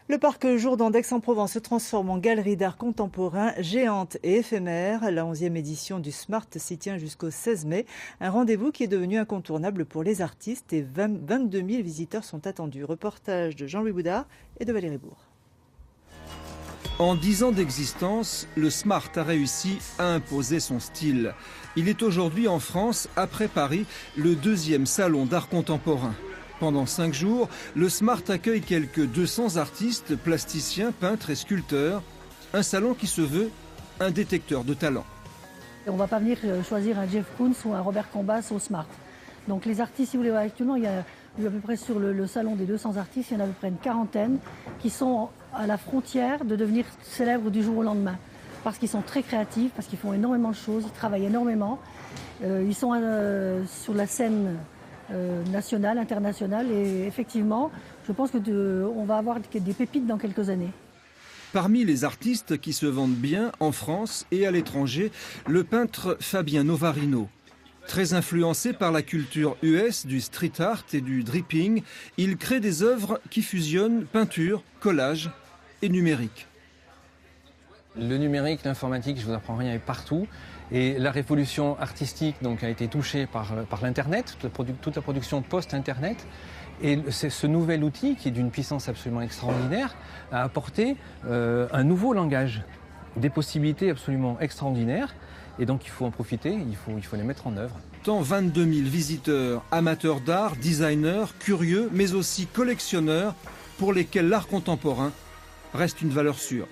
Le parc Jourdan d'Aix-en-Provence se transforme en galerie d'art contemporain géante et éphémère. La 11e édition du Smart s'y tient jusqu'au 16 mai. Un rendez-vous qui est devenu incontournable pour les artistes et 22 000 visiteurs sont attendus. Reportage de Jean-Louis Boudard et de Valérie Bourg. En 10 ans d'existence, le Smart a réussi à imposer son style. Il est aujourd'hui en France, après Paris, le 2e salon d'art contemporain. Pendant 5 jours, le Smart accueille quelques 200 artistes, plasticiens, peintres et sculpteurs. Un salon qui se veut un détecteur de talent. On ne va pas venir choisir un Jeff Koons ou un Robert Combas au Smart. Donc les artistes, si vous voulez, actuellement, il y a à peu près sur le salon des 200 artistes, il y en a à peu près une quarantaine qui sont à la frontière de devenir célèbres du jour au lendemain. Parce qu'ils sont très créatifs, parce qu'ils font énormément de choses, ils travaillent énormément. Ils sont sur la scène nationale, internationale, et effectivement, je pense qu'on va avoir des pépites dans quelques années. Parmi les artistes qui se vendent bien en France et à l'étranger, le peintre Fabien Novarino. Très influencé par la culture US, du street art et du dripping, il crée des œuvres qui fusionnent peinture, collage et numérique. Le numérique, l'informatique, je vous apprends rien, est partout. Et la révolution artistique donc, a été touchée par l'Internet, toute la production post-Internet. Et c'est ce nouvel outil, qui est d'une puissance absolument extraordinaire, a apporté un nouveau langage, des possibilités absolument extraordinaires. Et donc il faut en profiter, il faut les mettre en œuvre. Tant 22 000 visiteurs, amateurs d'art, designers, curieux, mais aussi collectionneurs, pour lesquels l'art contemporain reste une valeur sûre.